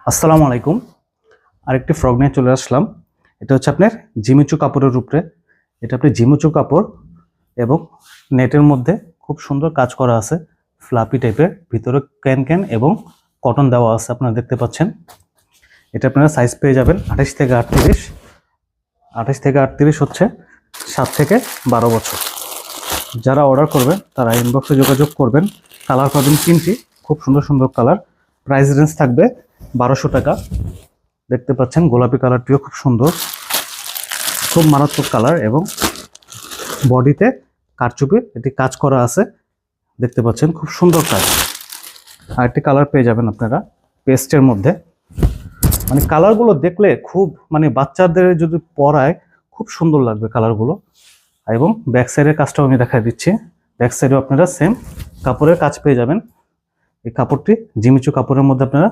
আসসালামু আলাইকুম। আরেকটি ফ্রক নিয়ে চলে আসলাম। এটা হচ্ছে আপনার জিমিচু কাপড়ের উপরে। এটা আপনি জিমিচু কাপড় এবং নেটের মধ্যে খুব সুন্দর কাজ করা আছে, ফ্লাপি টাইপের, ভিতরে ক্যান ক্যান এবং কটন দেওয়া আছে, আপনারা দেখতে পাচ্ছেন। এটা আপনারা সাইজ পেয়ে যাবেন 28 থেকে 38। 28 থেকে 38 হচ্ছে 7 থেকে 12 বছর। যারা অর্ডার করবেন তারা ইনবক্সে যোগাযোগ করবেন। কালার পাবেন 3টি, খুব সুন্দর সুন্দর কালার। প্রাইস রেঞ্জ থাকবে 1200 টাকা। দেখতে পাচ্ছেন গোলাপি কালারটিও খুব সুন্দর, খুব মারাত্মক কালার এবং বডিতে কারচুপি এটি কাজ করা আছে, দেখতে পাচ্ছেন খুব সুন্দর কাজ। আরেকটি কালার পেয়ে যাবেন আপনারা পেস্টের মধ্যে। মানে কালারগুলো দেখলে খুব, মানে বাচ্চাদের যদি পরায় খুব সুন্দর লাগবে কালারগুলো। এবং ব্যাক সাইডের কাজটাও আমি দেখাই দিচ্ছি। ব্যাক সাইডেও আপনারা সেম কাপড়ের কাজ পেয়ে যাবেন। এই কাপড়টি জিমিচু কাপড়ের মধ্যে আপনারা